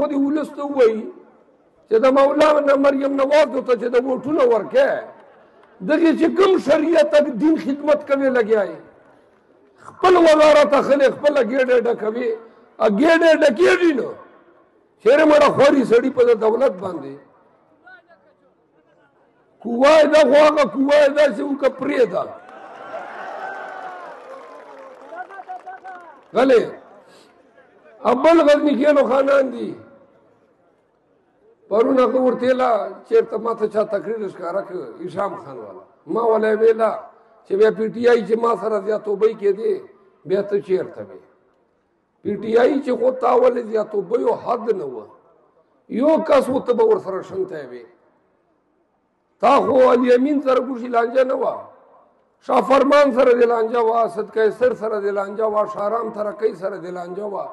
خو دې ولس ته ووایي چې د مولانا مریم نواز ته چې د ووټونه ورکې دغې چې کوم شریعت دین خدمت کوي لګیا یې خپل وزارت اخلي خپله ګېډه ډکوي ګېډه ډکېږي نو چېرې مړه خوري سړي په دولت باندې قوه یې ده خو هغه قوه یې داسې وکړه پرېږده غلې بل غزني خېلو خانان دي پرون هغه ورته ویله چېرته ما ته چا تقریر ښکاره کړ هشام خان والا ما وله یې ویله چې بیا پي ټي آی چې ما سره زیاتوبۍ کېدې بیا ته چېرته وې پي ټي آی چې خو تا ولې زیاتوبیو حد نه وه یو کس و ته به ورسره شنتی وې تا خو الیمین سره ګوشي لانجه نه وه شاه فرمان سره دې لانجه وه اسد قیصر سره دې لانجه وه شاهرام ترکۍ سره دې لانجه وه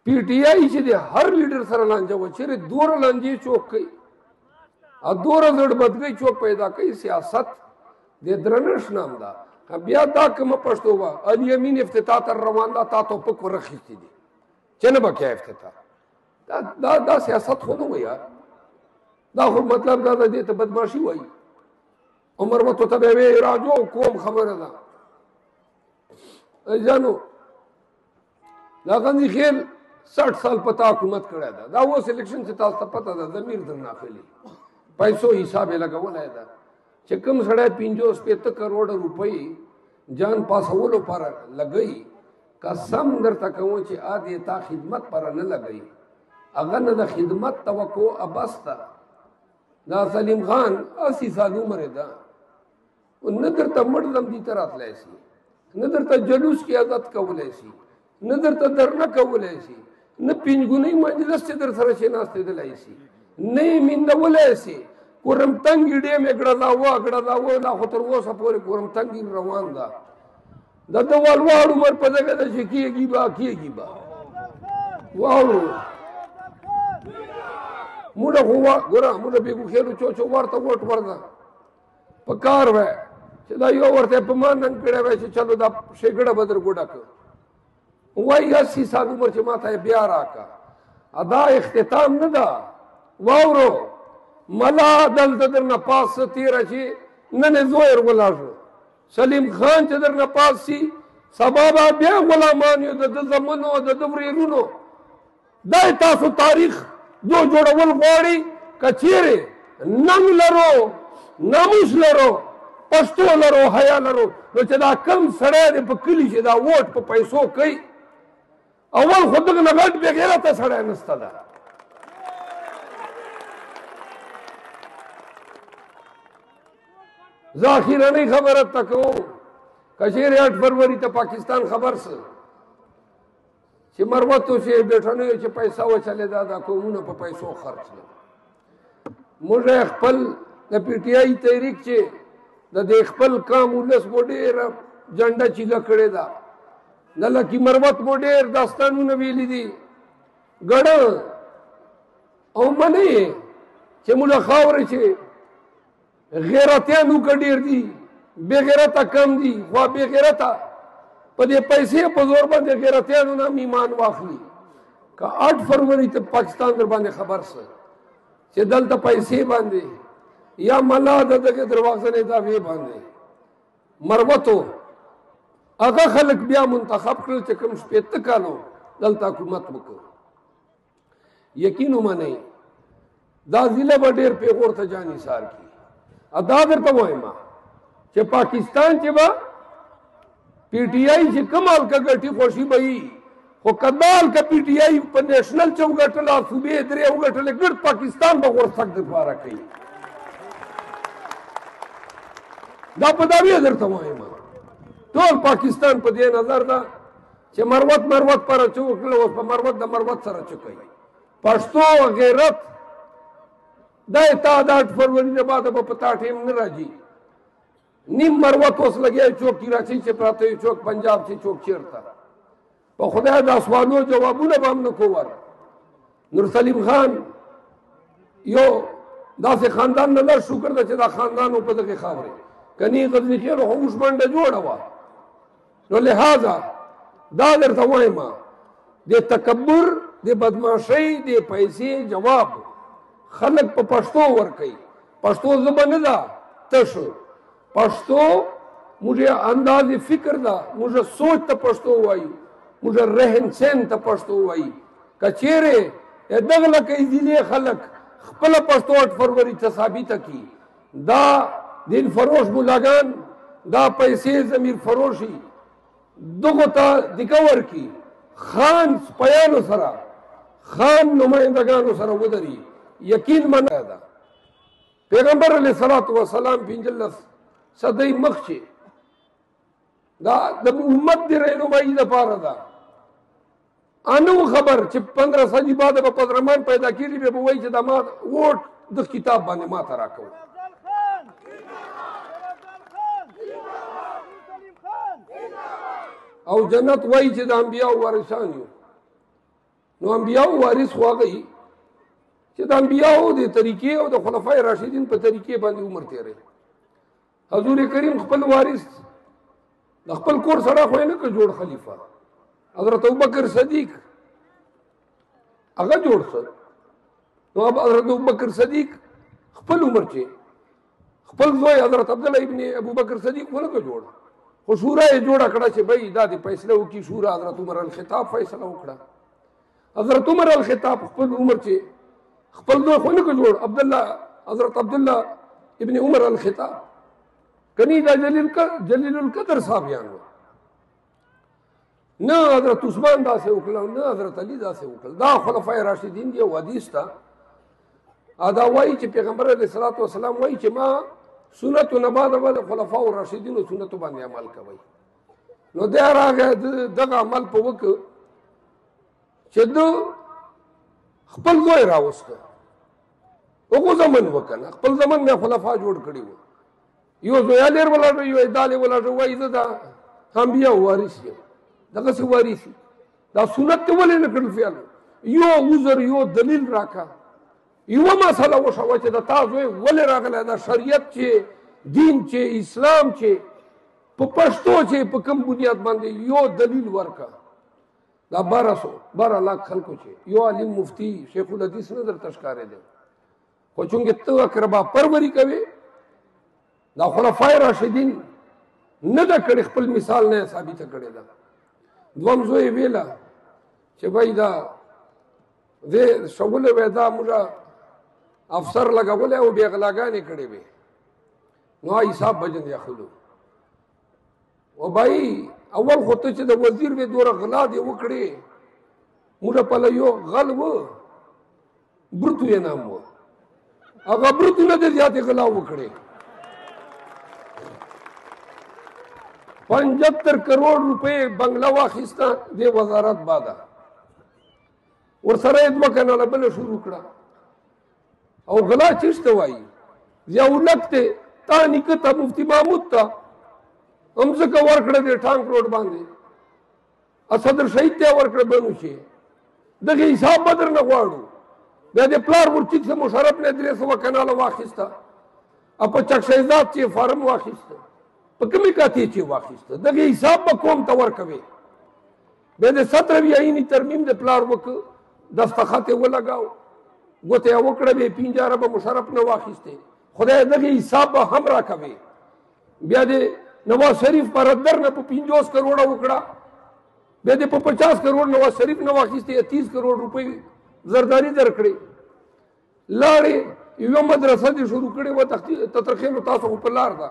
پی ټي آی چې د هر لیډر سره لانجه وه چېرې دومره لانجې چوک کوي او دومره زړبدګۍ چوک پیدا کوي سیاست د درنښت نام ده بیا دا کومه پښتو وه الیمین افتتاح تر روان ده تا توپک ورخیستې دي چې نه به کیا افتتاح دا سیاست خو نه و یار دا خو مطلب دا ده دې ته بدماشي وایي عمر وتو ته به یې وې راجو کوم خبره ده جانو دا غندي خیل 60 سال پتا حکومت کړی ده دا اوس الیکشن چې تاسو ته پته ده ضمیر درنه اخلي پیسو حساب یې لګولی ده چې کوم سړی 50-50 کروڑ روپۍ جان پاسولو پر لګوي قسم درته کوم چې دې تا خدمت پر نه لګوي هغه نه د خدمت توقع ابس ده دا سلیم خان 80 سال عمر ده نه درته مړ دم دي ته راتلی شي نه درته جلوس کې عادت کولی شي نه درته درنه کولی شي نه پنځګونی مجلس چې در سره کېناستېدلی شي نه یې میندولی شي کورمتنګي ډیم یې ګړلاوه لا خو تر اوسه پورې کورمتنګي روان ده د ده ولواړ عمر په دغه ده چې کېږي به واورو موږ خو ګوره موږ بېګو خېلو چوچو ورته ووټ ورده په کار وی چې دا یو ورته په ما ننګ کړی وی چې چلو دا ښېګړه به در ګوډه کړ وایي 80 سال عمر چې ما ته یې بیا راکړه دا اختتام نه ده واورو ملا دلته درنه پاس څه تېره چې نن یې زوی ولاړ شو سلیم خان چې درنه پاس شي سبا به بیا غلامان یو د ده زمنو د ده ورېرونو دا تاسو تاریخ جوړول غواړي که چیرې ننګ لرو ناموس لرو پښتو لرو حیا لرو نو چې دا کم سړی دی په کلي چې دا ووټ په پیسو کوي اول خو دغه نه غټ بې غیرته سړی نسته ده زه اخیرنۍ خبره ته کوم که چیرې 8 فروری ته پاکستان خبر سه چې مروتو چې بیټنیو چې پیسه وچلېده دا قومونه په پیسو خرڅ کړل موږ خپل د پي ټي آی تحریک چې د دې خپل کام ولس مو ډېره جنډه چیګه کړې ده د لکي مروت مو ډېر داستانونه ویلي دي ګډه او منې چې موږ خاورې چې غیرتیان وکړه ډېر دي بې غیرته کم دي خو بې غیرته په دې پیسې په زور باندې غیرتیانو نه ایمان واخلي که 8 فروری ته پاکستان در باندې خبر سه چې دلته پیسې باندې یا ملا د دغه درواغجنې دعوې باندې مروتو هغه خلک بیا منتخب کړل چې کوم 15 کالو دلته حکومت وکړ یقین ومنئ دا ضلع به ډېر پیغور ته جان ایثار کړي دا درته وایم چې پاکستان چې به پی ټي آی چې کوم حلقه ګټي خوشي به وي خو کدال که پی ټي آی په نیشنل چې وګټله صوبې درې وګټلې ګرد پاکستان به غورځښت دپاره کوي دا په دعوې درته وایم ټول پاکستان په دې نظر ده چې مروت پره چې وکړله اوس په مروت د مروت سره چې کوي پښتو غیرت دا تا د 8 فروری نه بعده به په تا ټیم نه راځي نیم مروت اوس لګیا چوک کراچۍ چې پراته وي چوک پنجاب چې چوک چېرته په خدای دا سوالو جوابونه به هم نه کوور نور سلیم خان یو داسې خاندان نه لږ شکر ده چې دا خاندان و په دغې خاورې کني غزني خیلو خو اوس منډه جوړه وه نو لہذا دا درته وایم د تکبر د بدمعشۍ د پیسې جواب خلک په پښتو ورکوي. پښتو ژبه نه ده تش، پښتو موږ انداز فکر ده، موږ سوچ ته پښتو وایو، موږ رهن سهن ته پښتو وایي. که چیرې دغه لکه ضلع خلک خپله پښتو 8 فروری ته ثابته کړي، دا دین فروش مولاګان دا پیسې ضمیر فروشي دغو ته دګه ورکړي، خان سپیانو سره خان نمایندګانو سره ودري، یقین منه ده. پیغمبر علیه الصلاۃ والسلام 15 صدۍ مخکې دا د امت د رهنمایي لپاره ده. انو خبر چې 15 صدۍ بعد به قدرمان پیدا کړي به وایي چې دا ما ووټ د کتاب باندې ما ته راکوه. او جنت وایي چې د انبیاء وارثان یو. نو انبیاء وارث خو هغه چې د انبیاء د طریقې او د خلفای راشدین په طریقې باندې عمر تیرې. حضور کریم خپل وارث د خپل کور سره خو نه جوړ خلیفہ حضرت ابوبکر صدیق هغه جوړ سر. نو حضرت ابوبکر صدیق خپل عمر چې خپل زوی حضرت عبد الله ابن ابوبکر صدیق ولکه جوړ خو شورا یې جوړه کړه چې بھئی دا د فیصله وکړي. شورا حضرت عمر الخطاب فیصله وکړه. حضرت عمر الخطاب خپل عمر چې خپل زوی خو نه جوړ عبد الله حضرت عبد الله ابن عمر الخطاب کني دا جلیل القدر صاحب یانو نه حضرت عثمان داسې وکړه نه حضرت علي داسې وکړه. دا خلفای راشدین دی. او حدیث ته دا وایي چې پیغمبر علیه الصلاۃ والسلام وایي چې ما سنت نه بعد د خلفاء راشدینو سنتو باندې عمل کوي. نو دا راغی دغه عمل په وکړ چې دو خپل زوی راوسته. هغه زمن وکنه خپل زمن مې خلفاء جوړ کړي وو. یو زوی لري ولاړ یو دالې ولاړ وایي دا انبیاء وارث یم دغه څه وارث دا سنت ولې نه کړل فعل یو عذر یو دلیل راکا یو مسله وشوه چې د تاسو ولې راغله دا شریعت چې دین چې اسلام چې په پښتو چې په کوم بنیاد باندې یو دلیل ورکا. دا 12 لاکھ خلکو چې یو عالم مفتی شیخ الحدیث نظر تشکارې دی خو چونګې ته اقربا پروری کوي دا خلفای راشدین نه دا کړي خپل مثال نه ثابته کړي. دا دوم زوی ویلا چې بھائی دا دې شغله ودا موږ افسر لګولې او بیا غلاګانې کړې وي نو حساب بجن یاخلو. او بھائی اول خو ته چې د وزیر به دوره غلا دی وکړي موږ په یو غل و برتو یې نام و هغه برتو نه دې زیاتې غلا وکړي. 75 کروڑ روپے بنگله واخیسته د وزارت بادا ورسره 2 کناله بل شروع کړه. او غلا چشته وایي یا ولکته تا نکته مفتی محمود ته همزکه ورکړه د ټانک روډ باندې صدر شهید ته ورکړه بنو شي دغه حساب بدر نه غواړو. بیا د پلار ورچې څخه مشرف نه 300 کناله واخیسته په چک شهزاد چې فارم واخیسته په کومې کاتې چې واخیسته دغه حساب به قوم ته ورکوي. بیا د 17 آئینی ترمیم د پلار وک دستخط یې ولګاو ګوته یې وکړه بیا 50 اربه مشرف نه واخیسته خدای دغه حساب به هم راکوي. بیا د نواز شریف پر در نه په 50 کروڑه وکړه بیا د په 50 کروڑ نواز شریف نه واخیسته 30 کروڑ روپۍ زرداری درکړي. لاړې یو مدرسه دې شروع کړې و تطرخینو تاسو په لار ده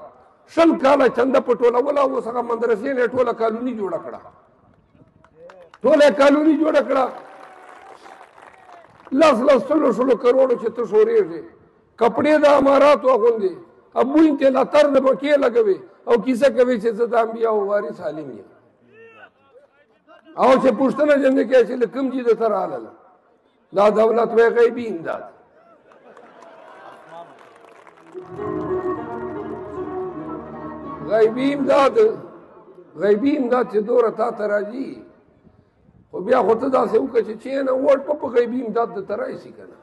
100 کاله چنده په ټوله ولا اوس هغه مدرسې نه ټوله قانوني جوړه کړه لاس سلو کروڑو چې ته شورېږې کپڑے د اماراتو اغوندې ابوین ته لتر د بکې لګوي او کیسه کوي چې زه د انبیاء وارث عالم یم او چې پوښتنه جنې کې چې کوم چیز ته راغله دا دولت وی غیبی امداد غیبی امداد چې دوره تا ته راځي خو بیا خو ته داسې وکړه چې نه ووټ په غیبي امداد درته راشي که نه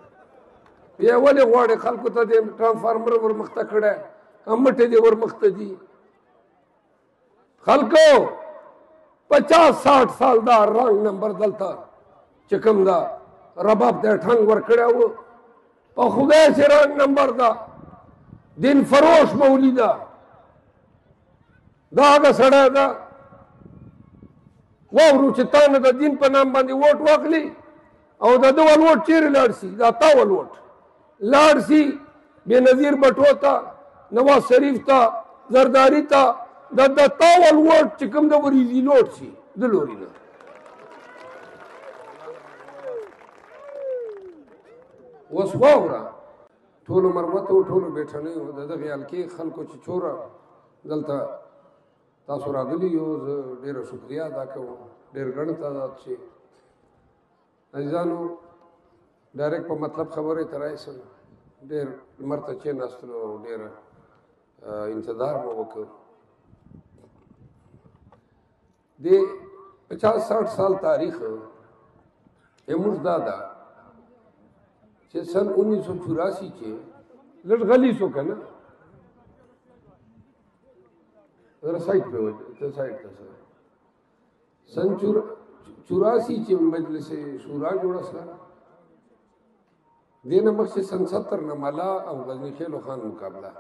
بیا ولې غواړې خلکو ته دې ټرانسفارمر ورمخته کړی مټې دې ورمخته دي خلکو 50-60 سال دا رنګ نمبر دلته چې کوم دا رباب ته ټنګ ورکړی و په خدای چې رنګ نمبر ده دین فروش مولي ده دا هغه سړی ده واورو چې تا نه د دین په نام باندې ووټ واخلي او د ده ولوټ چیرې لاړ شي دا تا ولوټ لاړ شي بېنظیر بټو ته نواز شریف ته زرداري ته د تا ولوټ چې کوم د وریځي لوټ شي د لوري نه اوس واوره ټولو مرمتو ټولو بیټنیو د دغې حلقې خلکو چې چوره دلته تاسو راغلي یو زه ډېره شکریه ادا کوم ډېر ګڼ تعداد چې عزیزانو ډایرکټ په مطلب خبرې ته راشم ډېر لمر ته کېناستلو ډېر انتظار مو وکړ د 50-60 سال تاریخ زموږ دا ده چې سن 1984 کې لږ غلی شو که نه ذرا سایډ پہ ہو جائے سایڈ کا سر سن 84 چې مجلس شورا جوړه سره دینه مخکې سن 70 نه ملا او غزنی خیلو خان مقابله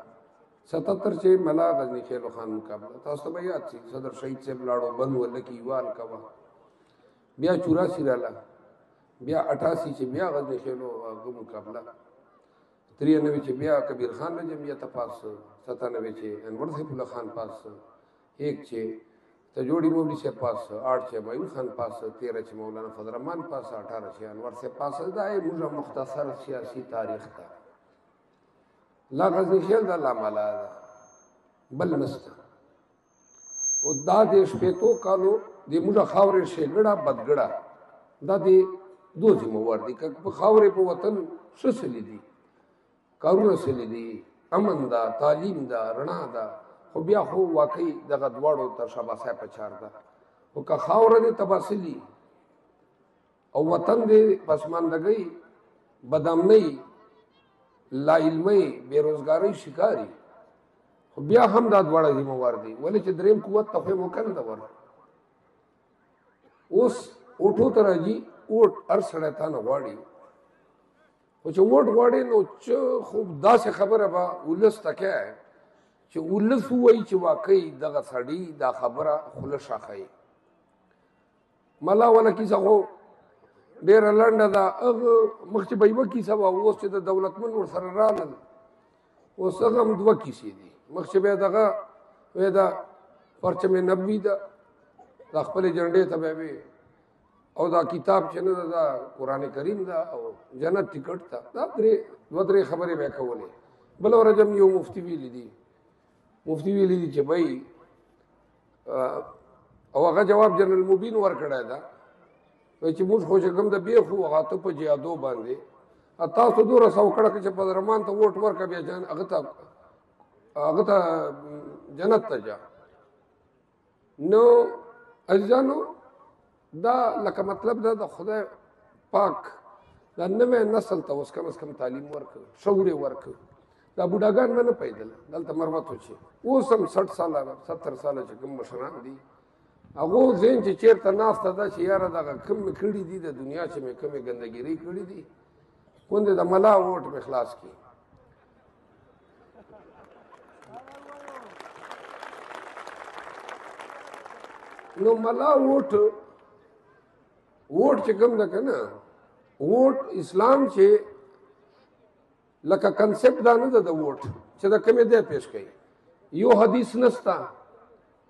77 چې ملا غزنی خیلو خان مقابله تاسو ته یاد شي صدر شهید صاحب لاړو بند ولکی وال کوا بیا 84 رااله بیا 88 چې بیا غزنی خیلو مقابله 93 چې بیا کبیر خان له جمعیت پاس 97 چې انور سیف الله خان پاس 1 چې تجوڑی مولوی سے پاس 8 چې معین خان پاس 13 چې مولانا فضل الرحمن پاس 18 چې انور سے پاس دا یې مختصر سیاسی تاریخ تا لا غزنی خیل دا لا مالا بل نستا او دا د شپېتو کالو د موږ خاورې شګړه بدګړه دا د دوه ذمہوار دي که په خاورې په وطن څه سلی دي کارونه سلی دي امن دا تعلیم دا رڼا دا خو بیا خو واقعي دغه دواړو ته شاباسه پچار ده او که خاوره دې تباسلی او وطن دې پسماندګۍ بدامنۍ لا علمۍ بېروزګارۍ شکاري خو بیا هم دا دواړه ذمہوار دي ولې چې دریم قوت ته خو یې مکنه ده ور اوس اوټو ته راځي اوټ هر سړی تا نه غواړي خو چې ووټ غواړي نو چې خوب داسې خبره به ولس ته کوي چې ولس ووایي چې واقعي دغه سړي دا خبره خوله شاښوي ملا والا کیسه خو ډېره لنډه ده هغه مخکې به یوه کیسه وه اوس چې د دولتمند ورسره رالل اوس هغه هم دوه کیسې دي مخکې به یې دغه وایي دا پرچم نبوي ده دا خپلې جنډې ته به وي او دا کتاب چې نه ده دا قرآن کریم ده او جنت ټکټ ده دا دوه درې خبرې به یې کولې بله ورځ هم یو مفتي ویلي دي چې بھائی او هغه جواب جنرال مبین ورکړی ده وایي چې موږ خو چې کوم د بیخ وو هغه ته په جهادو باندې تاسو دومره سوکړه کړه چې فضلرحمان ته ووټ ورکړه بیا هغه ته جنت ته ځه نو عزیزانو دا لکه مطلب دا د خدای پاک دا نوی نسل ته اوس کم از کم تعلیم ورکړ شعور یې ورکړ دا بوډاګان به نه پیدل دلته مرمت وشي اوس هم 60 ساله 70 ساله چې کوم مشران دي هغو ذهن چې چېرته ناسته ده چې یاره دغه کوم مې کړي دي د دنیا چې مې کومې ګندګیرۍ کړي دي کوندې د ملا ووټ مې خلاص کړي نو ملا ووټ چې کوم ده که نه ووټ اسلام چې لکه کنسپټ دا نه ده د ووټ چې د کومې دی پیش کوي یو حدیث نسته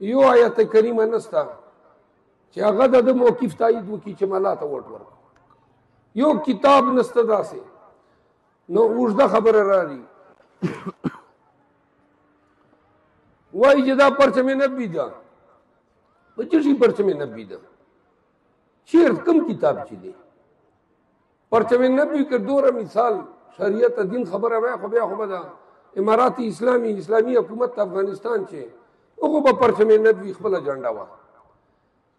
یو آیت کریمه نسته چې هغه د موقف تایید وکړي چې ملا ته ووټ ورکړو یو کتاب نسته داسې نو اوږده خبره راځي وایي چې دا پرچم نبوي ده په څه شي پرچم نبوي ده چیرته کوم کتاب چې دی پرچم نبوي که دوره مثال شریعت دین خبره وای خو بیا خو به دا امارات اسلامي حکومت افغانستان چې هغه به پرچم نبوي خپله جنډه وه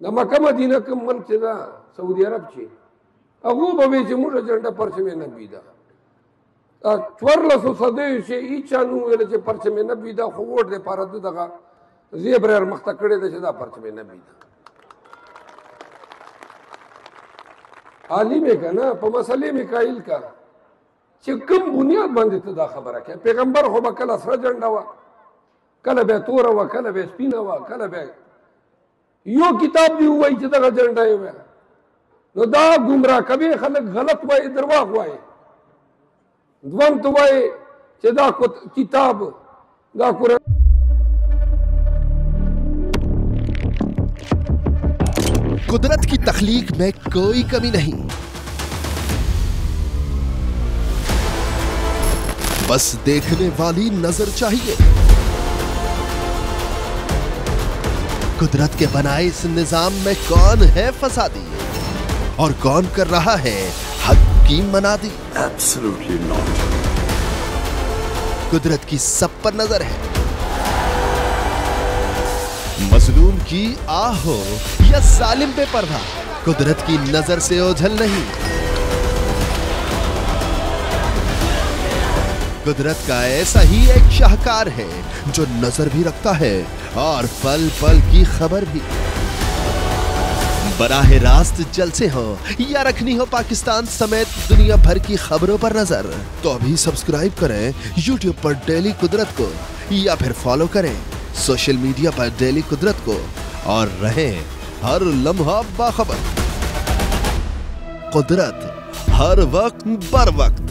د مکه مدینه کوم ملک چې ده سعودي عرب چې هغو به وایي چې موږ جنډه پرچم نبوي ده 1400 صدیو چې هیچا نه وویله چې پرچم نبوي ده خو ووټ دپاره ده دغه زیبر مخته کړې ده چې دا پرچم نبوي ده आलिम है का ना पे मसले मिकाइल का चिकम बुनियाद बांधे तो दा खबर है पैगंबर हो बकल असरा झंडा वा कल बे तोरा वा कल बे स्पिना वा कल बे यो किताब भी हुआ इतना झंडा है नो दा गुमराह कभी खलक गलत वाए दरवाग वाए द्वंत वाए चदा किताब दा कुरान कुदरत की तख्लीक में कोई कमी नहीं, बस देखने वाली नजर चाहिए। कुदरत के बनाए इस निजाम में कौन है फसादी और कौन कर रहा है हक की मनादी? Absolutely not. कुदरत की सब पर नजर है। मजलूम की आह हो या जालिम पे पर्दा, कुदरत की नजर से ओझल नहीं। कुदरत का ऐसा ही एक शाहकार है जो नजर भी रखता है और पल पल की खबर भी। बराह रास्त जलसे हो या रखनी हो पाकिस्तान समेत दुनिया भर की खबरों पर नजर, तो अभी सब्सक्राइब करें YouTube पर डेली कुदरत को या फिर फॉलो करें सोशल मीडिया पर डेली कुदरत को और रहें हर लम्हा बाखबर। कुदरत हर वक्त बर वक्त।